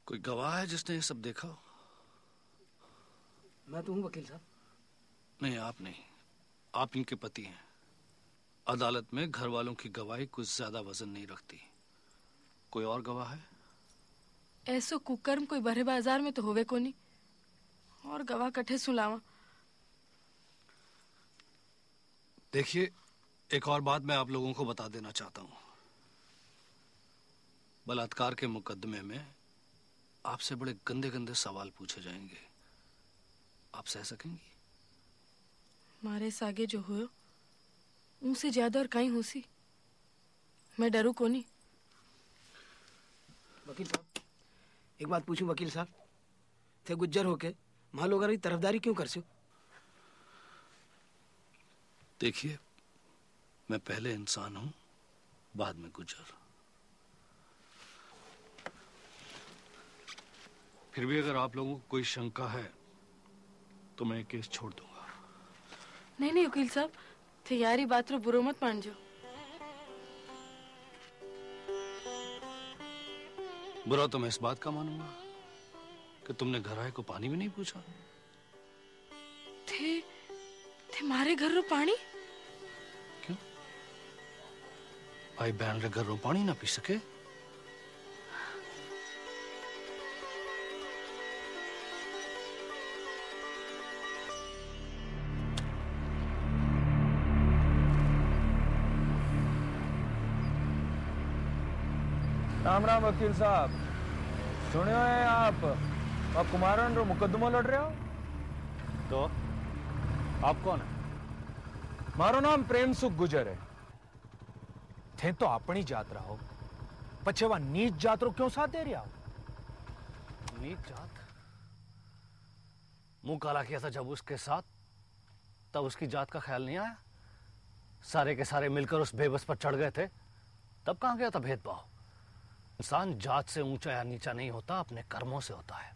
कोई गवाह है जिसने ये सब देखा हो? मैं तो हूँ वकील साहब। नहीं, आप नहीं। आप इनके पति हैं। अदालत में घर वालों की गवाही कुछ ज्यादा वजन नहीं रखती। कोई और गवाह है? ऐसो कुकर्म कोई भरे बाजार में तो होवे को नहीं, और गवाह कठे सुलावा। देखिए, एक और बात मैं आप लोगों को बता देना चाहता हूं। बलात्कार के मुकदमे में आपसे बड़े गंदे गंदे सवाल पूछे जाएंगे। आप सह सकेंगी? मारे सागे जो हो उनसे ज्यादा और कहीं होसी। मैं डरू को नहीं। वकील साहब, एक बात पूछूं वकील साहब, थे गुज्जर होके मां लोग की तरफदारी क्यों कर सो? देखिए, मैं पहले इंसान हूं, बाद में गुज्जर। फिर भी अगर आप लोगों को कोई शंका है तो मैं केस छोड़ दूंगा। नहीं नहीं वकील साहब, थे यारी बात रो बुरो मत मान जो। बुरा तो मैं इस बात का मानूंगा कि तुमने घर आए को पानी भी नहीं पूछा। थे मारे घर रो पानी? क्यों? भाई बहन रे घर रो पानी ना पी सके? राम राम वकील साहब। सुनियो है आप कुमारन रो मुकदमो लड़ रहे हो? तो आप कौन है? मारो नाम प्रेम सुख गुजर है। थे तो अपनी जात रहो, पछे वा नीच जात रो क्यों साथ दे रहा हो? नीच जात? मुंह काला किया था जब उसके साथ, तब उसकी जात का ख्याल नहीं आया? सारे के सारे मिलकर उस बेबस पर चढ़ गए थे, तब कहां गया था भेदभाव? इंसान जात से ऊंचा या नीचा नहीं होता, अपने कर्मों से होता है।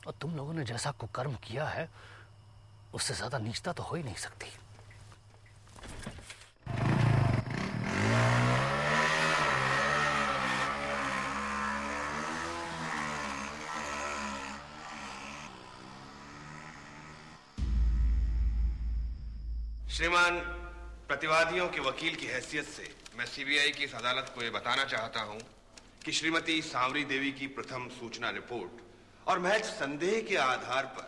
और तुम लोगों ने जैसा कुकर्म किया है, उससे ज्यादा नीचता तो हो ही नहीं सकती। श्रीमान, प्रतिवादियों के वकील की हैसियत से मैं सीबीआई की इस अदालत को यह बताना चाहता हूं कि श्रीमती सांवरी देवी की प्रथम सूचना रिपोर्ट और महज संदेह के आधार पर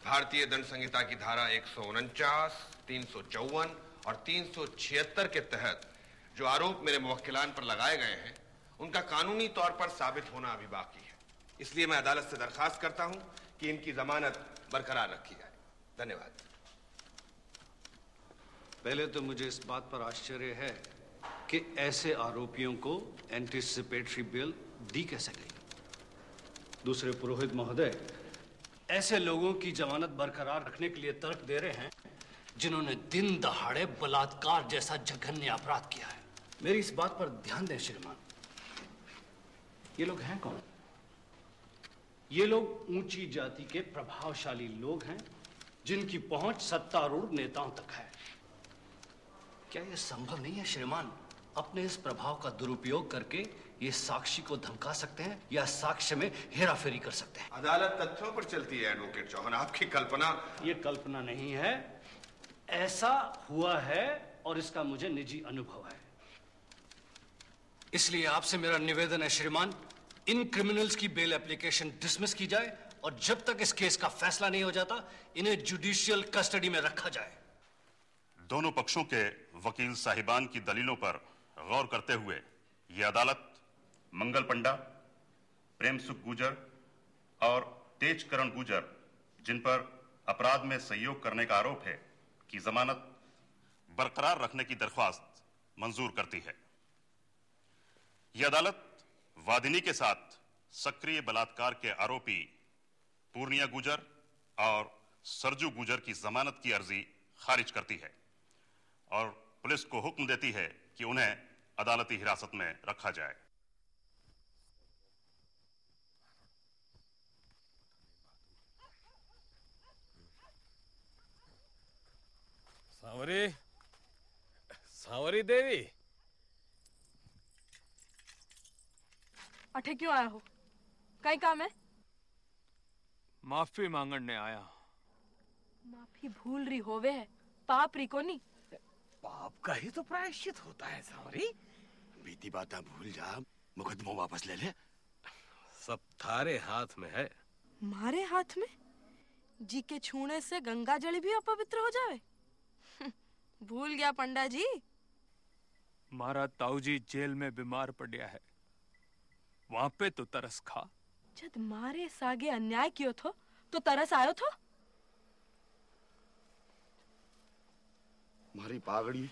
भारतीय दंड संहिता की धारा 149, 354 और 376 के तहत जो आरोप मेरे मुवक्किलान पर लगाए गए हैं, उनका कानूनी तौर पर साबित होना अभी बाकी है। इसलिए मैं अदालत से दरखास्त करता हूं कि इनकी जमानत बरकरार रखी जाए। धन्यवाद। पहले तो मुझे इस बात पर आश्चर्य है कि ऐसे आरोपियों को एंटीसिपेटरी बेल दी कैसे गई। दूसरे पुरोहित महोदय, ऐसे लोगों की जमानत बरकरार रखने के लिए तर्क दे रहे हैं जिन्होंने दिन दहाड़े बलात्कार जैसा जघन्य अपराध किया है। मेरी इस बात पर ध्यान दें श्रीमान। ये लोग हैं कौन? ये लोग ऊंची जाति के प्रभावशाली लोग हैं जिनकी पहुंच सत्तारूढ़ नेताओं तक है। क्या यह संभव नहीं है श्रीमान, अपने इस प्रभाव का दुरुपयोग करके ये साक्षी को धमका सकते हैं या साक्ष्य में हेराफेरी कर सकते हैं? अदालत तथ्यों पर चलती है एडवोकेट चौहान, आपकी कल्पना। ये कल्पना नहीं है, ऐसा हुआ है और इसका मुझे निजी अनुभव है। इसलिए आपसे मेरा निवेदन है श्रीमान, इन क्रिमिनल्स की बेल एप्लीकेशन डिसमिस की जाए और जब तक इस केस का फैसला नहीं हो जाता इन्हें जुडिशियल कस्टडी में रखा जाए। दोनों पक्षों के वकील साहिबान की दलीलों पर गौर करते हुए यह अदालत मंगल पंडा, प्रेम सुख गुजर और तेज करण गुजर, जिन पर अपराध में सहयोग करने का आरोप है, की जमानत बरकरार रखने की दरख्वास्त मंजूर करती है। यह अदालत वादिनी के साथ सक्रिय बलात्कार के आरोपी पूर्णिया गुजर और सरजू गुजर की जमानत की अर्जी खारिज करती है और पुलिस को हुक्म देती है कि उन्हें अदालती हिरासत में रखा जाए। सांवरी देवी, अठे क्यों आया हो? कई काम है? माफी मांगने आया। माफी भूल रही होवे है, पाप री कोनी। पाप का ही तो प्रायश्चित होता है सांवरी। बीती बातें भूल जा, मुकदमा वापस ले ले। सब थारे हाथ में है। मारे हाथ में? जी के छूने से गंगा जल भी अपवित्र हो जावे। भूल गया पंडा जी। मारा ताऊजी जेल में बीमार पड़ा है, वहां पे तो तरस खा। जब मारे सागे अन्याय कियो थो तो तरस आयो थो। मारी पागड़ी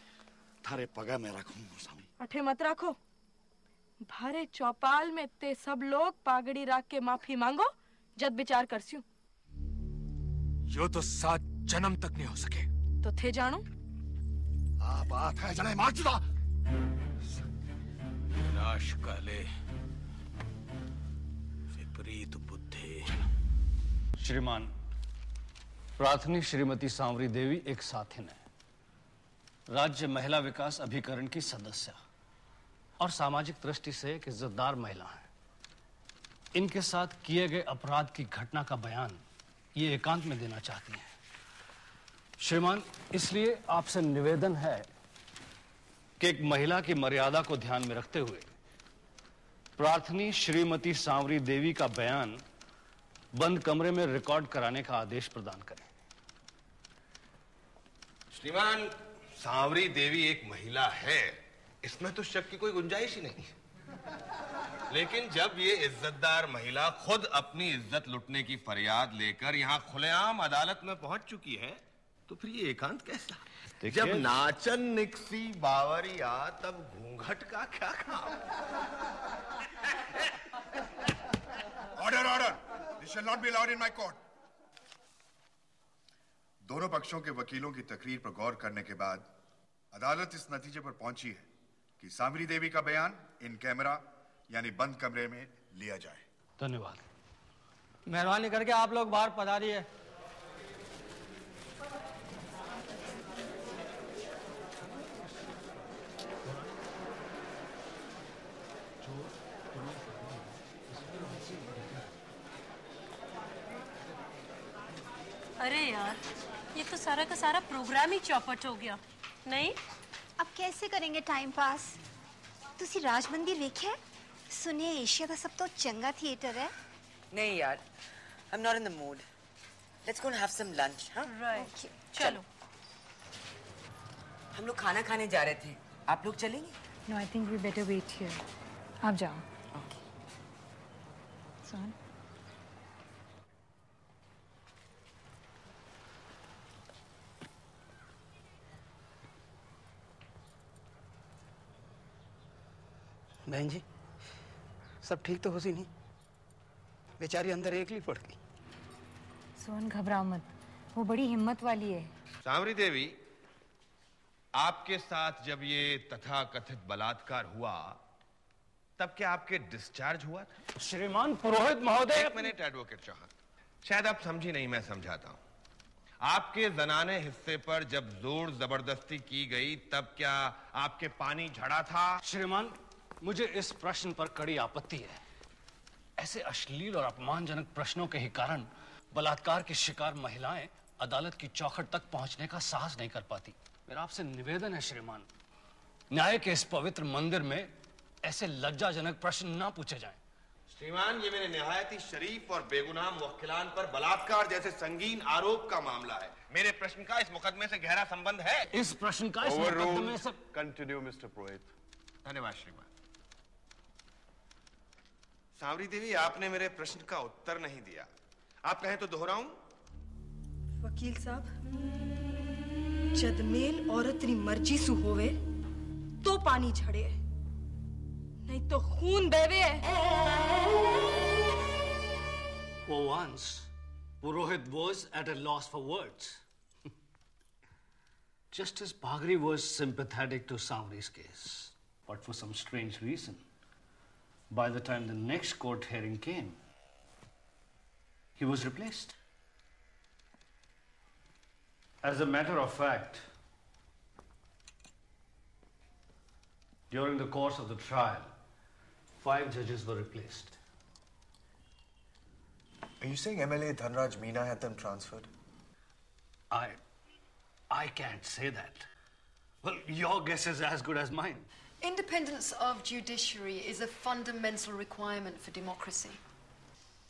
थारे पगा में रखूं स्वामी। अठे मत रखो। भारे चौपाल में ते सब लोग पागड़ी रख के माफी मांगो, जद विचार करस्यू। यो तो 7 जन्म तक नहीं हो सके। तो थे जानो। आ बात है जने मार चुदा। विनाश काले विपरीत बुद्धि। श्रीमान, प्रार्थनी श्रीमती सांवरी देवी एक साथिन है, राज्य महिला विकास अभिकरण की सदस्य और सामाजिक दृष्टि से एक इज्जतदार महिला है। इनके साथ किए गए अपराध की घटना का बयान ये एकांत में देना चाहती हैं। श्रीमान, इसलिए आपसे निवेदन है कि एक महिला की मर्यादा को ध्यान में रखते हुए प्रार्थनी श्रीमती सांवरी देवी का बयान बंद कमरे में रिकॉर्ड कराने का आदेश प्रदान करें। श्रीमान, सांवरी देवी एक महिला है, इसमें तो शक की कोई गुंजाइश ही नहीं। लेकिन जब ये इज्जतदार महिला खुद अपनी इज्जत लुटने की फरियाद लेकर यहाँ खुलेआम अदालत में पहुंच चुकी है, तो फिर ये एकांत कैसा? जब नाचन निकसी बावरिया तब घूंघट का क्या काम? Order order, this shall not be allowed in my court. दोनों पक्षों के वकीलों की तकरीर पर गौर करने के बाद अदालत इस नतीजे पर पहुंची है कि सांवरी देवी का बयान इन कैमरा यानी बंद कमरे में लिया जाए। धन्यवाद। मेहरबानी करके आप लोग बाहर पधारिए। अरे यार, ये तो सारा का सारा प्रोग्राम ही चौपट हो गया। नहीं, अब कैसे करेंगे टाइम पास? तुसी राज मंदिर वेख्या? सुने एशिया का सब तो चंगा थिएटर है। नहीं यार, I am not in the mood. Let's go and have some lunch. हाँ, राइट, चलो। हम लोग खाना खाने जा रहे थे, आप लोग चलेंगे? No, I think we better wait here. आप जाओ। ओके। सोहन, बहन जी, सब ठीक तो हो सी नहीं? बेचारी अंदर एकली पड़ गई। सोहन घबराओ मत, वो बड़ी हिम्मत वाली है। सांवरी देवी, आपके साथ जब ये तथाकथित बलात्कार हुआ तब क्या आपके डिस्चार्ज हुआ था? श्रीमान पुरोहित महोदय। एक मिनट एडवोकेट चौहान, शायद आप समझी नहीं, मैं समझाता हूं। आपके जनाने हिस्से पर जब जोर जबरदस्ती की गई तब क्या आपके पानी झड़ा था? श्रीमान, मुझे इस प्रश्न पर कड़ी आपत्ति है। ऐसे अश्लील और अपमानजनक प्रश्नों के ही कारण बलात्कार की शिकार महिलाएं अदालत की चौखट तक पहुंचने का साहस नहीं कर पाती। मेरा आपसे निवेदन है श्रीमान, न्याय के इस पवित्र मंदिर में ऐसे लज्जाजनक प्रश्न ना पूछे जाएं। श्रीमान, ये मेरे निहायत ही शरीफ और बेगुनाह मुवक्किलान पर बलात्कार जैसे संगीन आरोप का मामला है। मेरे प्रश्न का इस मुकदमे से गहरा संबंध है। इस प्रश्न का इस मुकदमे से कंटिन्यू मिस्टर पुरोहित। धन्यवाद श्रीमान। सांवरी देवी, आपने मेरे प्रश्न का उत्तर नहीं दिया। आप कहें तो दोहराऊं? वकील साहब, जद मेल औरत री मर्जी सु होवे तो पानी झड़े, नहीं तो खून बेवे। For once, Purohit was at a loss for words. Justice Bhagri was sympathetic to Savri's case, but for some strange reason, by the time the next court hearing came, he was replaced. As a matter of fact, during the course of the trial, 5 judges were replaced. Are you saying MLA Dhanraj Meena had them transferred? I can't say that. Well, your guess is as good as mine. Independence of judiciary is a fundamental requirement for democracy.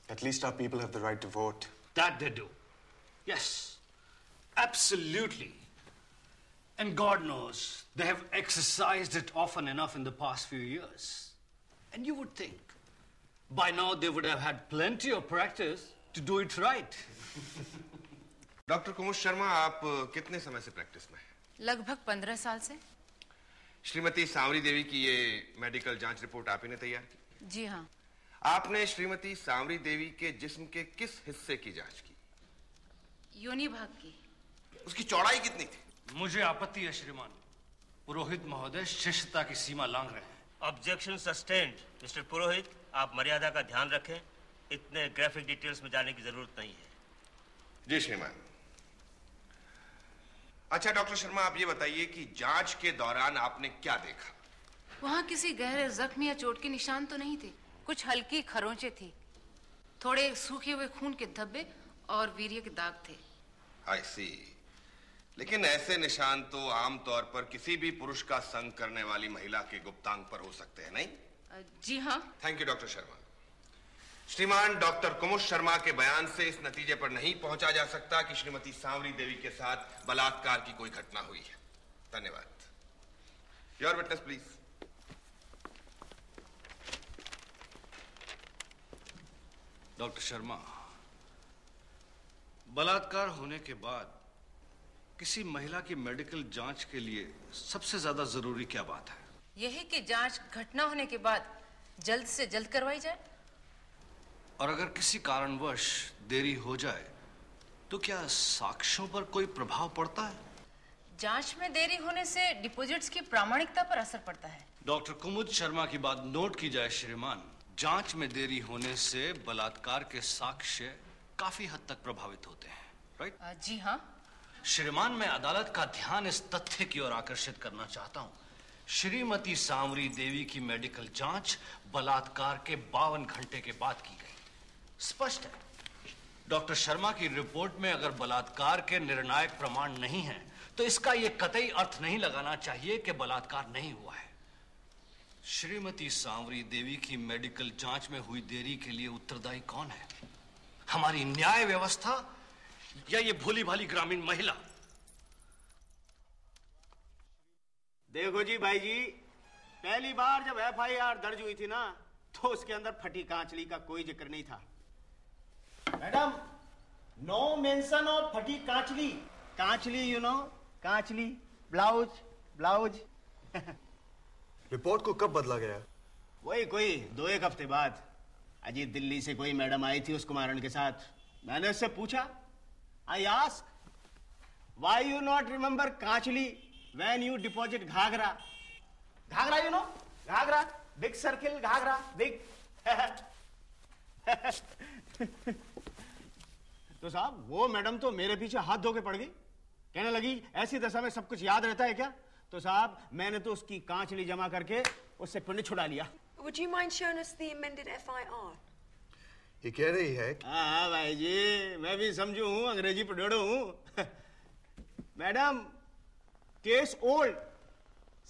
At least our people have the right to vote. That they do. Yes, absolutely. And God knows, they have exercised it often enough in the past few years. And you would think, by now they would have had plenty of practice to do it right. Doctor Kumud Sharma, आप कितने समय से practice में हैं? लगभग 15 साल से। श्रीमती सांवरी देवी की ये मेडिकल जांच रिपोर्ट आप ही ने तैयार की? जी हाँ। आपने श्रीमती सांवरी देवी के जिस्म के किस हिस्से की जांच की? योनि भाग की। उसकी चौड़ाई कितनी थी? मुझे आपत्ति है श्रीमान, पुरोहित महोदय शिष्टता की सीमा लांघ रहे हैं। Objection sustained. मिस्टर पुरोहित, आप मर्यादा का ध्यान रखें। इतने ग्राफिक डिटेल्स में जाने की जरूरत नहीं है। जी श्रीमान। अच्छा डॉक्टर शर्मा, आप ये बताइए कि जांच के दौरान आपने क्या देखा? वहाँ किसी गहरे जख्म या चोट के निशान तो नहीं थे। कुछ हल्की खरोंचे थी, थोड़े सूखे हुए खून के धब्बे और वीर्य के दाग थे। I see। लेकिन ऐसे निशान तो आमतौर पर किसी भी पुरुष का संग करने वाली महिला के गुप्तांग पर हो सकते हैं, नहीं? जी हाँ। Thank you doctor Sharma. श्रीमान डॉक्टर कुमुद शर्मा के बयान से इस नतीजे पर नहीं पहुंचा जा सकता कि श्रीमती सांवरी देवी के साथ बलात्कार की कोई घटना हुई है। धन्यवाद। Your witness please. Doctor Sharma, बलात्कार होने के बाद किसी महिला की मेडिकल जांच के लिए सबसे ज्यादा जरूरी क्या बात है? यही कि जांच घटना होने के बाद जल्द से जल्द करवाई जाए। और अगर किसी कारणवश देरी हो जाए तो क्या साक्ष्यों पर कोई प्रभाव पड़ता है? जांच में देरी होने से डिपॉजिट्स की प्रामाणिकता पर असर पड़ता है। डॉक्टर कुमुद शर्मा की बात नोट की जाए श्रीमान, जांच में देरी होने से बलात्कार के साक्ष्य काफी हद तक प्रभावित होते हैं, राइट? जी हाँ। श्रीमान, मैं अदालत का ध्यान इस तथ्य की ओर आकर्षित करना चाहता हूँ। श्रीमती सांवरी देवी की मेडिकल जांच बलात्कार के 52 घंटे के बाद की गई। स्पष्ट है, डॉक्टर शर्मा की रिपोर्ट में अगर बलात्कार के निर्णायक प्रमाण नहीं हैं, तो इसका यह कतई अर्थ नहीं लगाना चाहिए कि बलात्कार नहीं हुआ है। श्रीमती सांवरी देवी की मेडिकल जांच में हुई देरी के लिए उत्तरदायी कौन है? हमारी न्याय व्यवस्था या ये भोली भाली ग्रामीण महिला? देखो जी भाई जी, पहली बार जब FIR दर्ज हुई थी ना, तो उसके अंदर फटी कांचली का कोई जिक्र नहीं था। मैडम, नो मेंशन ऑफ फटी Kaanchli. Kaanchli, you know, Kaanchli, blouse. Report को कब बदला गया? वही कोई 2-1 हफ्ते बाद। अजी दिल्ली से कोई मैडम आई थी उस कुमारन के साथ। मैंने उससे पूछा, I ask, why you not remember kanchli when you deposit ghagra? Ghagra, you know, ghagra, big circle ghagra, big. तो साहब वो मैडम तो मेरे पीछे हाथ धो के पड़ गई। कहने लगी, ऐसी दशा में सब कुछ याद रहता है क्या? तो साहब मैंने तो उसकी कांचली जमा करके उससे पिंड छुड़ा लिया। Would you mind showing us the amended FIR? ये कह रही है। हाँ भाई जी, मैं भी समझू हूँ, अंग्रेजी पढ़ो हूँ। Madam, case old,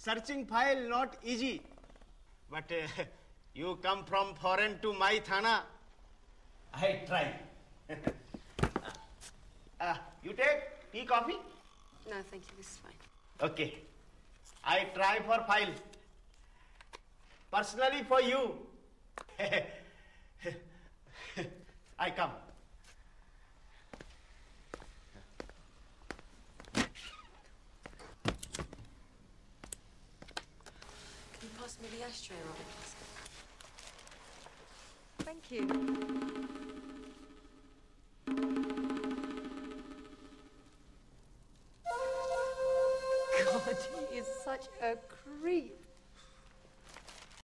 searching file not easy, but you come from foreign to my थाना, I try. You take tea, coffee? No, thank you. This is fine. Okay. I try for file. Personally for you. I come. Can you pass me the ashtray, Robin? Thank you. God, he is such a creep.